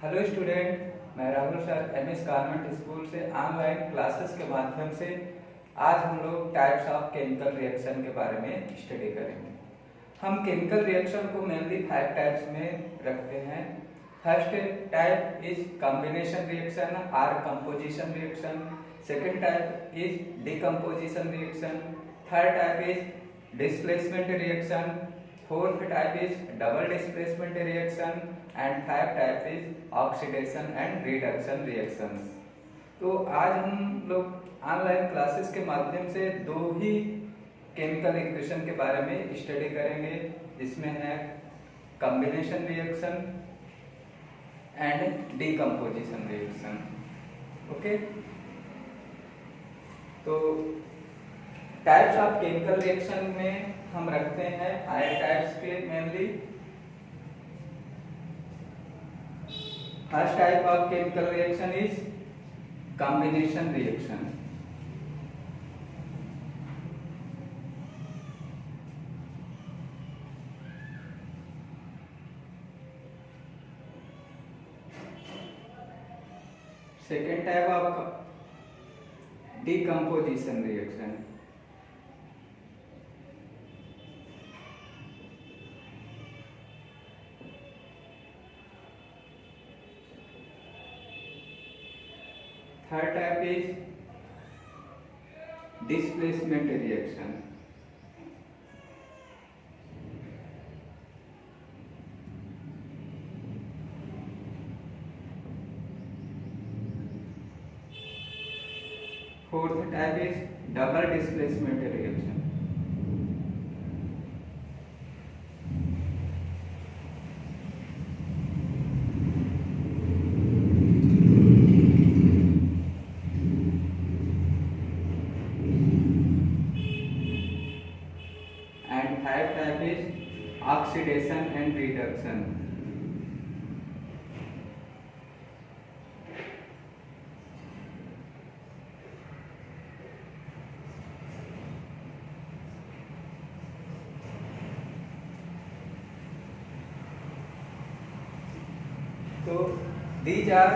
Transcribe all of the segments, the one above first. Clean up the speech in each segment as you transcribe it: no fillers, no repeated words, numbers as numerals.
Hello student, मैं Rahul sir MS garment school से online classes के माध्यम से आज हम लोग टाइप्स ऑफ केमिकल रिएक्शन के बारे में स्टडी करेंगे। हम केमिकल रिएक्शन को मेनली 5 टाइप्स में रखते हैं। First type is combination reaction और composition reaction. Second type is decomposition reaction. Third type is displacement reaction. Fourth type is double displacement reaction and five type is oxidation and reduction reactions. तो आज हम लोग online classes के माध्यम से दो ही chemical equation के बारे में स्टडी करेंगे, जिसमें है combination reaction and decomposition reaction. Okay, तो टाइप्स ऑफ केमिकल रिएक्शन में हम रखते हैं 5 टाइप्स के mainly. First type of chemical reaction is combination reaction. Second type of decomposition reaction. Third type is displacement reaction. Fourth type is double displacement reaction. And five type is oxidation and reduction. So these are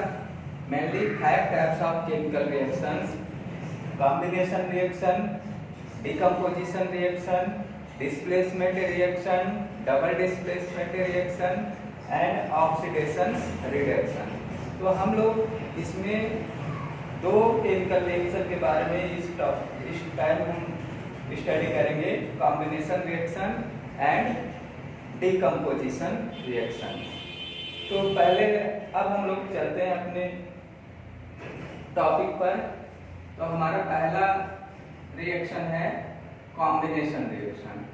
mainly 5 types of chemical reactions: combination reaction, decomposition reaction, displacement reaction, double displacement reaction and oxidation reduction. तो हम लोग इसमें दो chemical reaction के बारे में इस time हम स्टडी करेंगे, combination reaction and decomposition reaction. तो पहले अब हम लोग चलते हैं अपने टॉपिक पर। तो हमारा पहला रिएक्शन है combination reaction.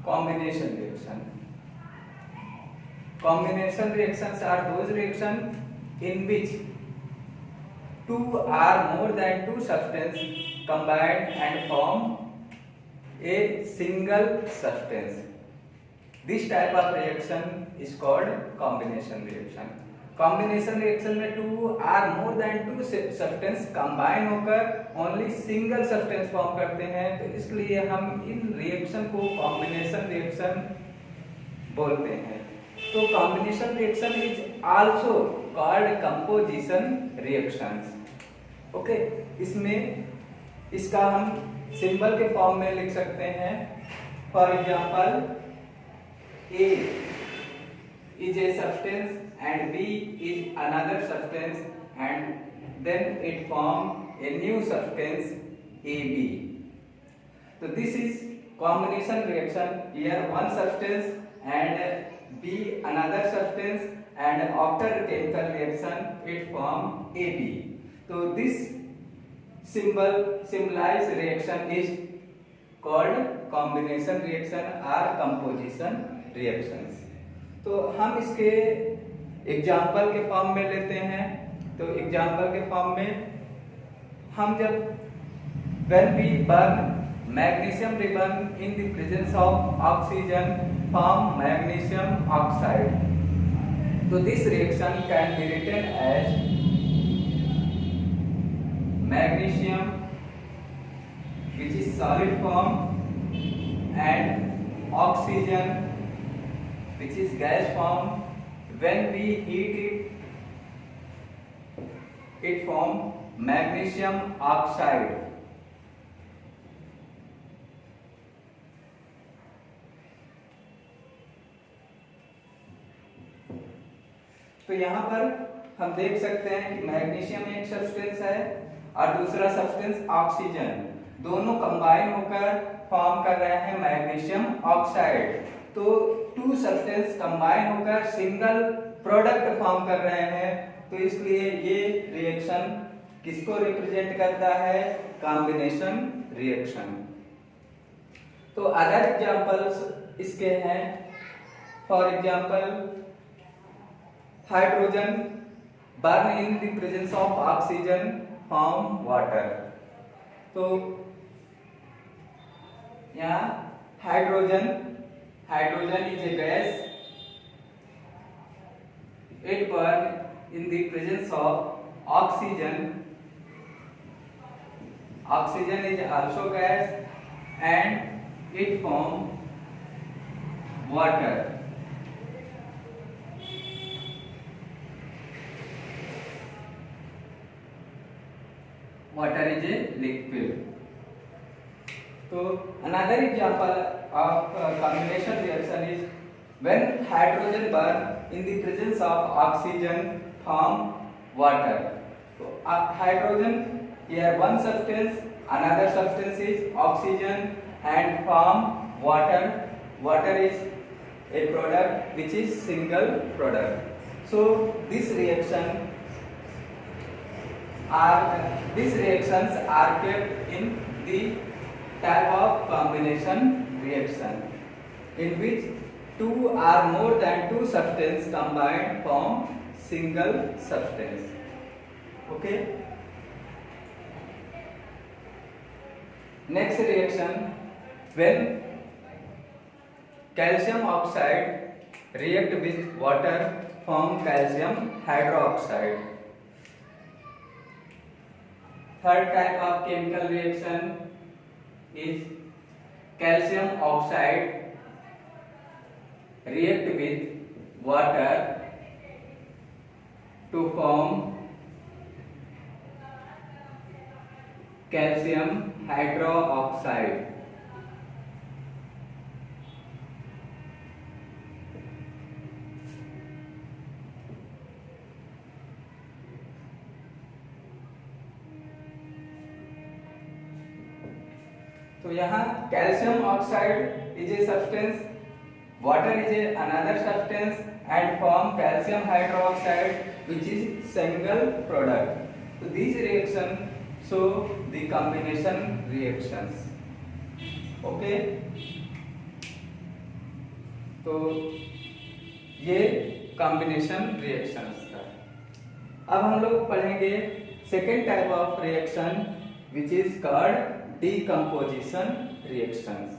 Combination reaction. Combination reactions are those reactions in which two or more than two substances combine and form a single substance. This type of reaction is called combination reaction. Combination reaction में two or more than two substance combine होकर only single substance form करते हैं, तो इसलिए हम इन reaction को combination reaction बोलते हैं। तो combination reaction is also called composition reactions. Okay, इसमें इसका हम सिंबल के फॉर्म में लिख सकते हैं। For example, A is a substance and B is another substance, and then it forms a new substance AB. So this is combination reaction. Here one substance and B another substance, and after chemical reaction it forms AB. So this symbolized reaction is called combination reaction or composition reactions. तो हम इसके example के form में लेते हैं। तो example के form में हम जब when we burn magnesium ribbon in the presence of oxygen form magnesium oxide, So this reaction can be written as magnesium, which is solid form, and oxygen, which is gas form. When we heat it forms magnesium oxide. तो यहाँ पर हम देख सकते हैं कि magnesium एक substance है और दूसरा सब्सटेंस ऑक्सीजन, दोनों कंबाइन होकर फॉर्म कर रहे हैं मैग्नीशियम ऑक्साइड। तो टू सब्सटेंस कंबाइन होकर सिंगल प्रोडक्ट फॉर्म कर रहे हैं, तो इसलिए ये रिएक्शन किसको रिप्रेजेंट करता है? Combination reaction. तो अदर एग्जांपल्स इसके हैं, for example hydrogen burn in the presence of oxygen form water. तो यहाँ hydrogen is a gas, it burn in the presence of oxygen. Oxygen is also gas and it form water. Water is a liquid. So another example of combination reaction is when hydrogen burn in the presence of oxygen form water. So hydrogen here one substance, another substance is oxygen and form water. Water is a product which is single product. So these reactions are kept in the type of combination reaction in which two or more than two substances combined form single substance. Okay. Next reaction, when calcium oxide react with water form calcium hydroxide. Third type of chemical reaction is calcium oxide react with water to form calcium hydroxide. तो यहाँ calcium oxide is a substance, water is a another substance and form calcium hydroxide which is single product. तो this reaction show the combination reactions. Okay, तो ये combination reactions था। अब हम लोग पढ़ेंगे second type of reaction which is called decomposition reactions.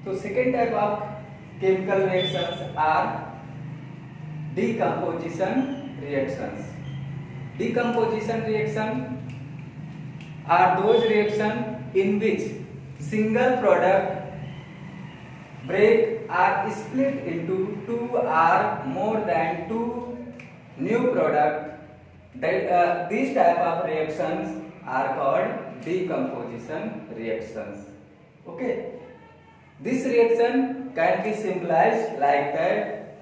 So second type of chemical reactions are decomposition reactions. Decomposition reaction are those reactions in which single product break or split into two or more than two new product. These type of reactions are called decomposition reactions. Okay. This reaction can be symbolized like that.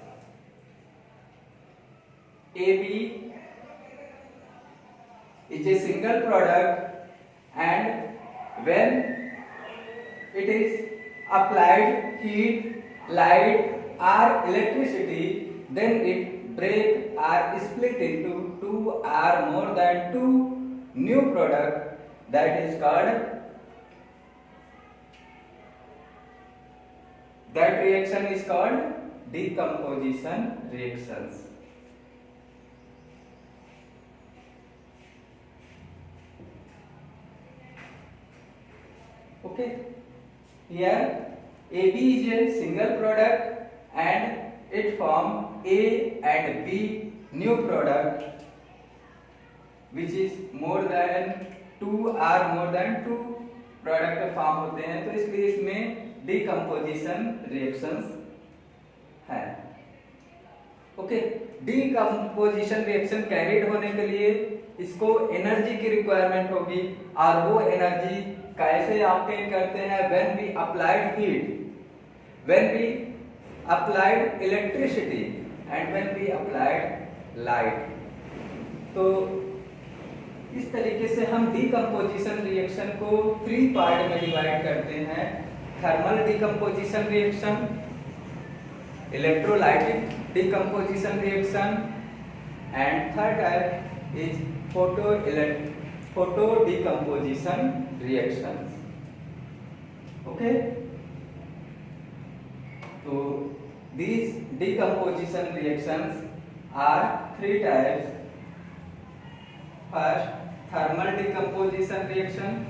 AB is a single product, and when it is applied heat, light or electricity, then it break or split into two or more than two new product. That reaction is called decomposition reactions. Okay, here AB is a single product and it form A and B new product which is more than two or more than two product form होते हैं, तो इसलिए इसमें decomposition reactions है. Okay, decomposition reaction carried होने के लिए इसको एनर्जी की रिक्वायरमेंट होगी, और वो एनर्जी कैसे ऑब्टेन करते हैं? When we applied heat, when we applied electricity and when we applied light. तो इस तरीके से हम डिकम्पोजिशन रिएक्शन को 3 पार्ट में डिवाइड करते हैं. Thermal decomposition reaction, electrolytic decomposition reaction, and third type is photo decomposition reaction. Okay, तो these decomposition reactions are 3 types. First, thermal decomposition reaction.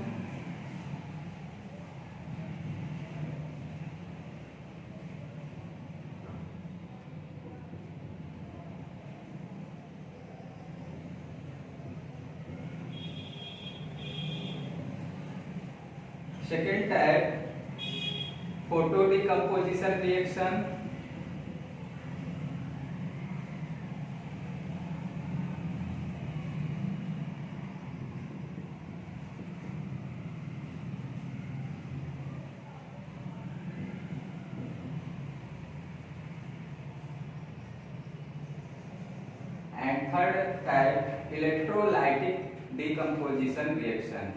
Second type, photo decomposition reaction. And third type, electrolytic decomposition reaction.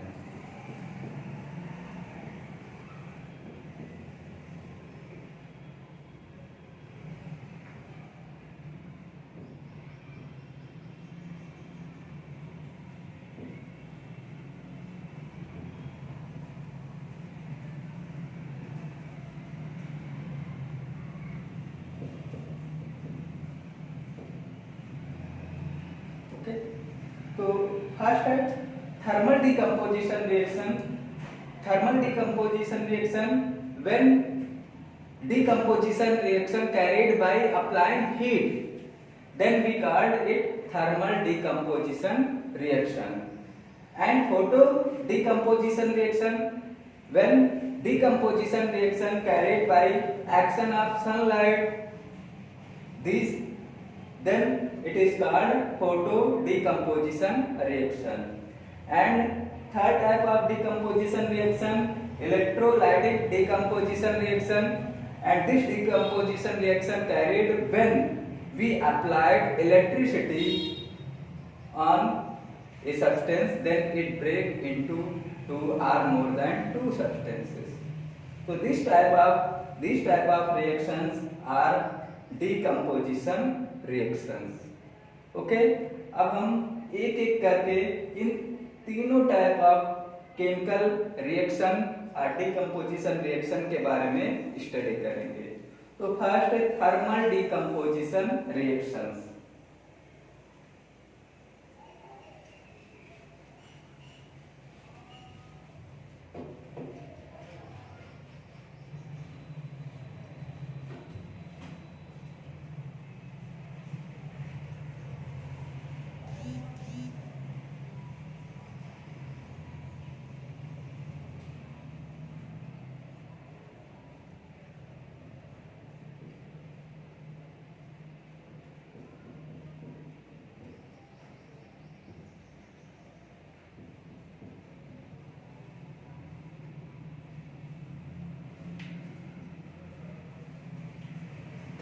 Okay, तो first है thermal decomposition reaction. Thermal decomposition reaction, when decomposition reaction carried by applying heat, then we called it thermal decomposition reaction. And photo decomposition reaction, when decomposition reaction carried by action of sunlight, this then it is called photo decomposition reaction. And third type of decomposition reaction, electrolytic decomposition reaction, and this decomposition reaction carried when we applied electricity on a substance, then it break into two or more than two substances. So this type of reactions are decomposition reactions. Okay, अब हम एक एक करके इन तीनों type of chemical reaction और decomposition reaction के बारे में स्टडी करेंगे. तो फर्स्ट है thermal decomposition reactions.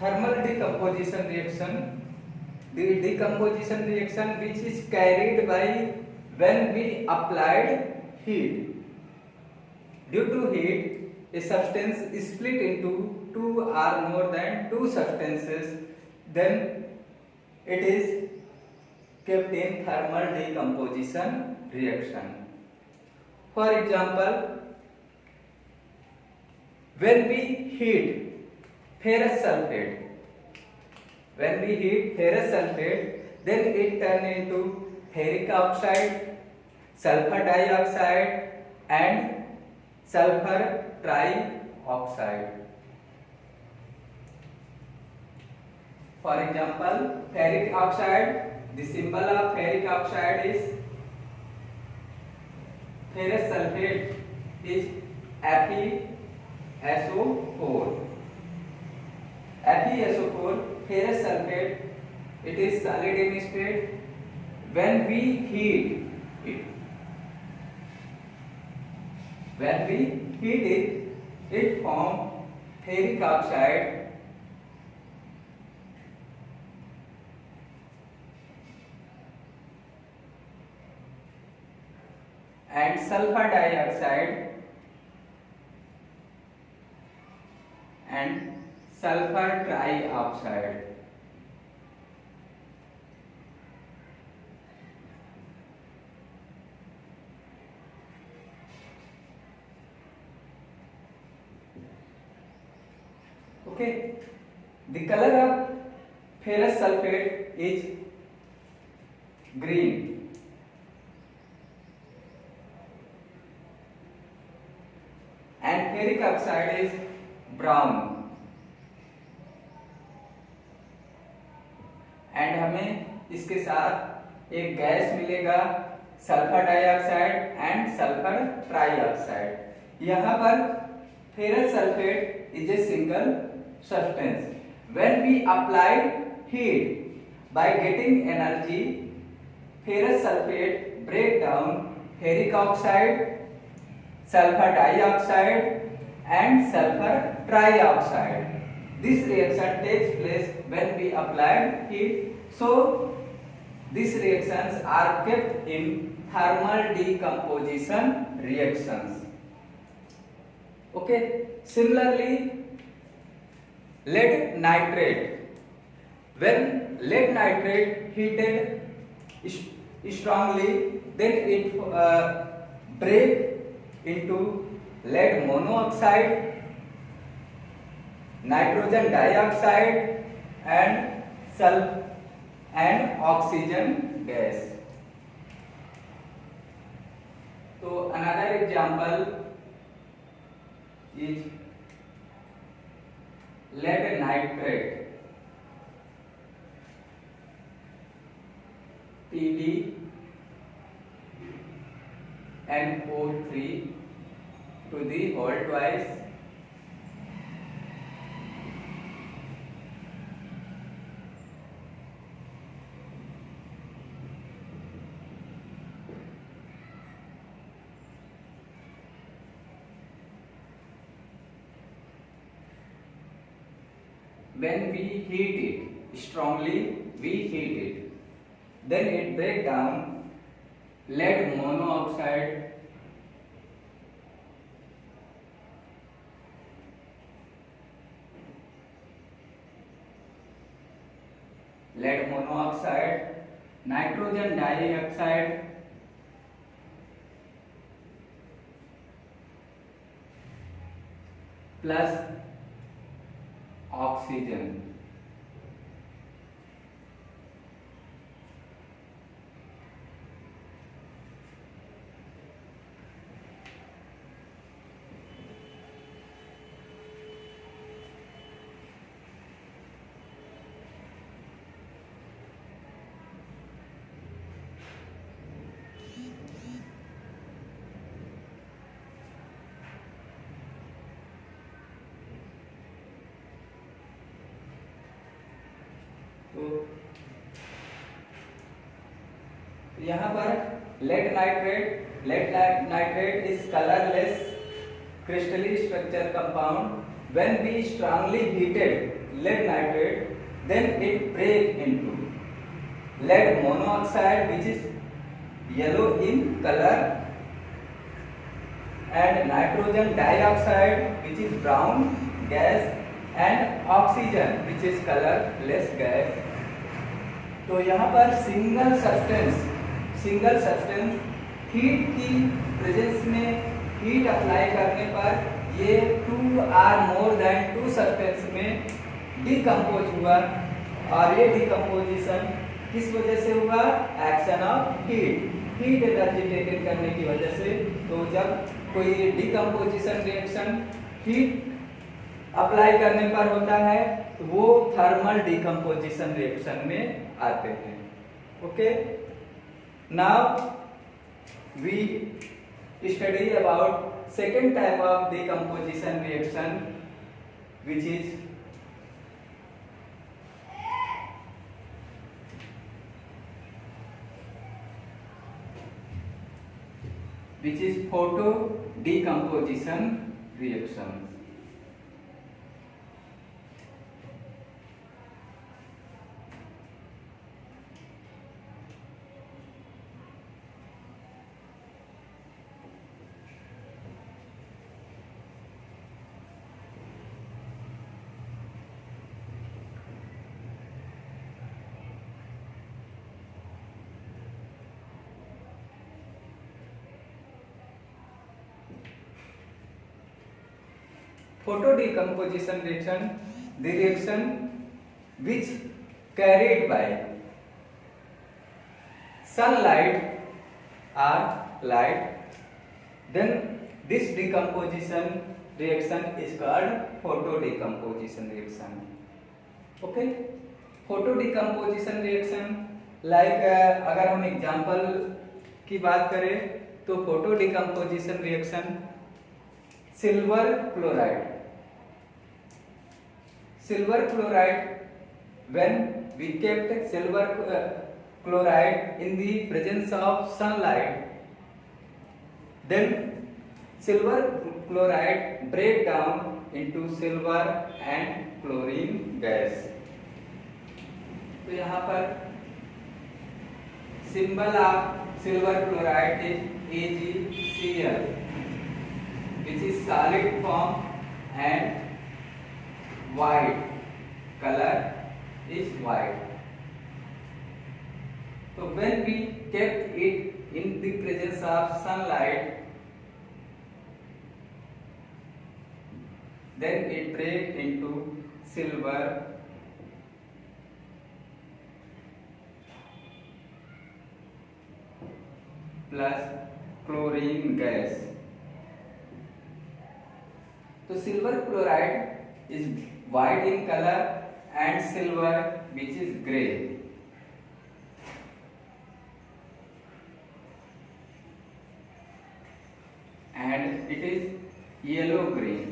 thermal decomposition reaction, the decomposition reaction which is carried by when we applied heat. Due to heat, a substance is split into two or more than two substances, then it is kept in thermal decomposition reaction. For example, when we heat ferrous sulfate, then it turns into ferric oxide, sulfur dioxide and sulfur trioxide. For example, ferric oxide, the symbol of ferric oxide is ferrous sulfate is FeSO4. FeSO4, ferrous sulfate, it is solid in state. When we heat it, it forms ferric oxide and sulfur dioxide and sulfur trioxide. Okay, the color of ferrous sulfate is green and ferric oxide is brown. And हमें इसके साथ एक gas मिलेगा sulphur dioxide and sulphur trioxide. यहाँ पर ferrous sulphate is a single substance. When we apply heat by getting energy, ferrous sulphate break down ferric oxide, sulphur dioxide and sulphur trioxide. This reaction takes place when we apply heat. So these reactions are kept in thermal decomposition reactions. Okay. Similarly, lead nitrate. When lead nitrate heated strongly, then it break into lead monoxide, nitrogen dioxide and oxygen gas. So another example is lead nitrate, TdNO3 to the whole twice when we heat it strongly, then it break down lead monoxide, nitrogen dioxide plus oxygen. तो यहाँ पर lead nitrate is colorless crystalline structure compound. When we strongly heated lead nitrate, then it break into lead monoxide, which is yellow in color, and nitrogen dioxide, which is brown gas, and oxygen, which is colorless gas. तो यहाँ पर single substance heat की presence में heat apply करने पर ये 2 are more than 2 substance में decompose हुआ, और ये डिकम्पोजिशन किस वजह से हुआ? Action of heat energy taken करने की वजह से। तो जब कोई डिकम्पोजिशन रिएक्शन हीट अप्लाई करने पर होता है तो वो थर्मल डिकम्पोजिशन रिएक्शन में आते हैं। Okay, now we study about second type of decomposition reaction, which is photo decomposition reaction. Photo decomposition reaction, the reaction which carried by sunlight or light, then this decomposition reaction is called photo decomposition reaction. Okay, photo decomposition reaction like अगर हम example की बात करें तो photo decomposition reaction silver chloride, when we kept silver chloride in the presence of sunlight, then silver chloride break down into silver and chlorine gas. तो यहाँ पर symbol of silver chloride is AgCl, which is solid form and white color is white. So when we kept it in the presence of sunlight, then it break into silver plus chlorine gas. So silver chloride is white in color and silver which is grey. And it is yellow green.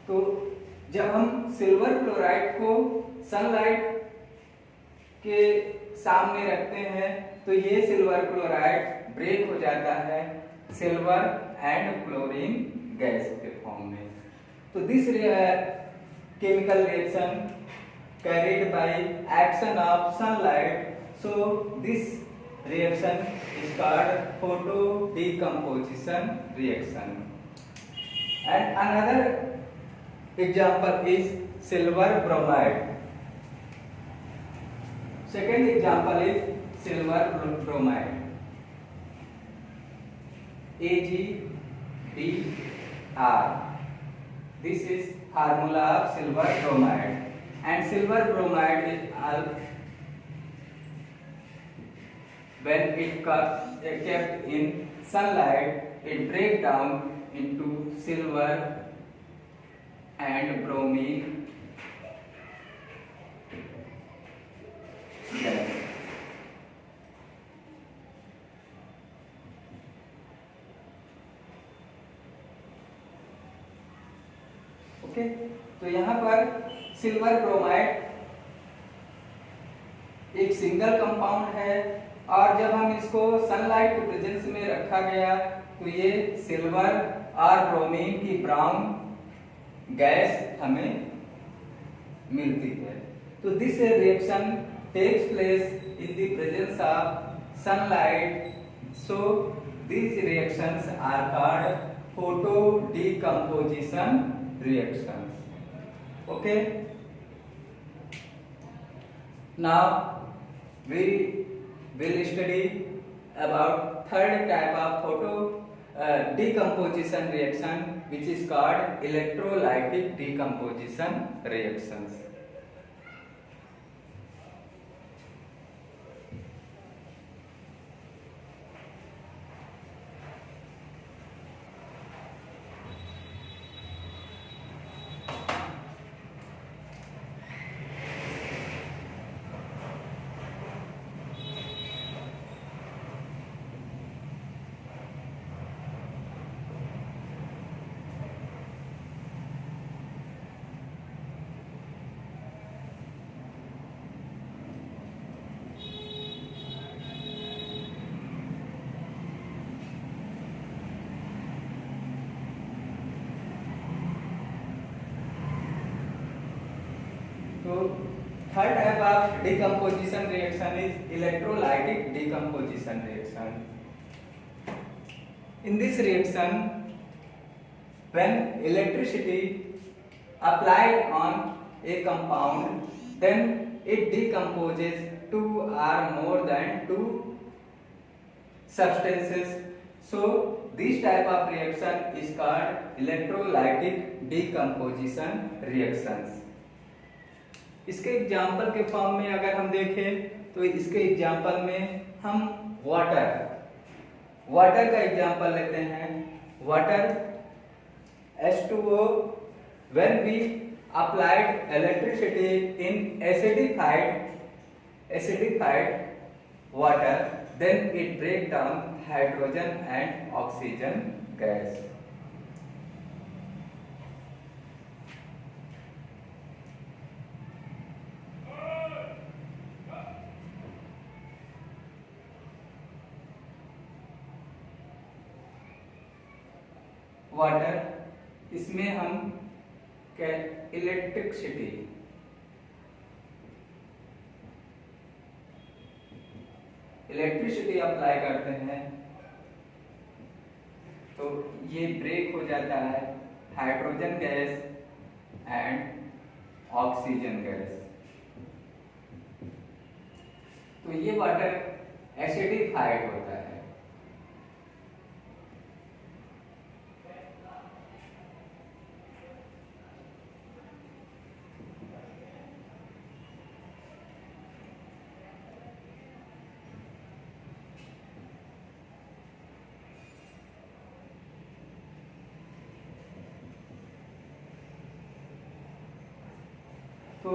तो जब हम silver chloride को sunlight के सामने रखते हैं तो ये सिल्वर क्लोराइड ब्रेक हो जाता है सिल्वर एंड क्लोरीन गैस के फॉर्म में। तो this chemical reaction carried by action of sunlight, so this reaction is called photo decomposition reaction. And another example is silver bromide. Second example is silver bromide, AgBr. This is formula of silver bromide, and silver bromide is when it kept in sunlight, it break down into silver and bromine gas. Okay, तो यहाँ पर silver bromide एक single compound है और जब हम इसको sunlight के प्रेजेंस में रखा गया तो ये सिल्वर और ब्रोमीन की ब्राउन गैस हमें मिलती है। तो this reaction takes place in the presence of sunlight, so these reactions are called photo decomposition reactions. Okay, now we will study about third type of photo decomposition reaction, which is called electrolytic decomposition reactions. So third type of decomposition reaction is electrolytic decomposition reaction. In this reaction, when electricity applied on a compound, then it decomposes two or more than two substances. So this type of reaction is called electrolytic decomposition reactions. इसके example के form में अगर हम देखें तो इसके example में हम वाटर का एग्जाम्पल लेते हैं। Water H2O, when we applied electricity in acidified water, then it breaks down hydrogen and oxygen gas. Water, इसमें हम इलेक्ट्रिसिटी अप्लाई करते हैं तो ये ब्रेक हो जाता है hydrogen gas and oxygen gas. तो ये वाटर एसिडिफाइड होता है। So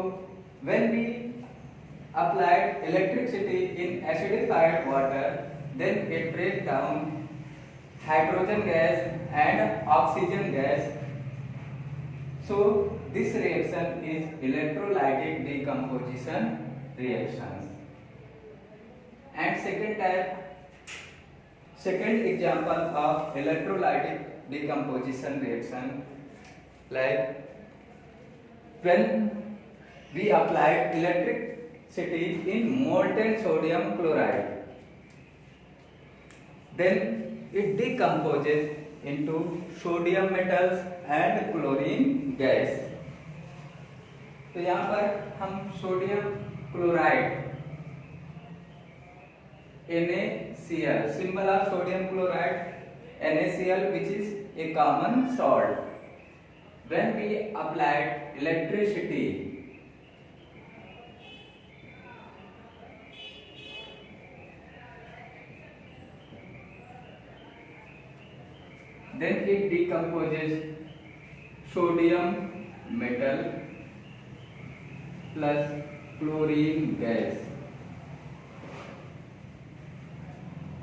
when we applied electricity in acidified water, then it breaks down hydrogen gas and oxygen gas. So this reaction is electrolytic decomposition reactions. And second example of electrolytic decomposition reaction, like when we applied electricity in molten sodium chloride, then it decomposes into sodium metals and chlorine gas. तो यहाँ पर हम sodium chloride NaCl, symbol of sodium chloride NaCl, which is a common salt. When we applied electricity, then it decomposes sodium metal plus chlorine gas.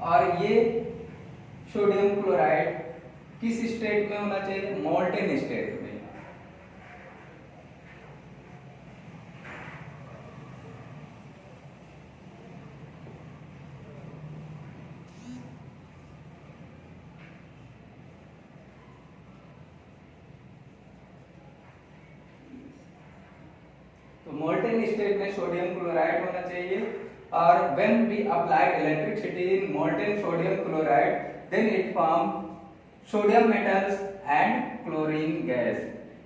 और ये sodium chloride किस state में होना चाहिए? मोल्टेन स्टेट में। मोल्टेन स्टेट में sodium chloride होना चाहिए, और when we applied electricity in molten sodium chloride, then it formed sodium metals and chlorine gas.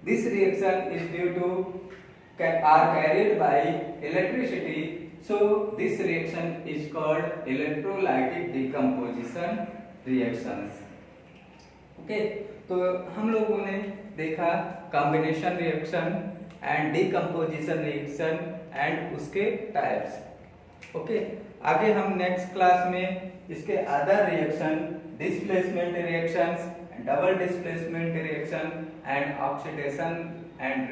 This reaction is due to are carried by electricity, so this reaction is called electrolytic decomposition reactions. Okay, तो हम लोगों ने देखा combination reaction and decomposition reaction and उसके types. Okay, आगे हम next class में इसके other reaction, displacement reactions, double displacement reaction and oxidation and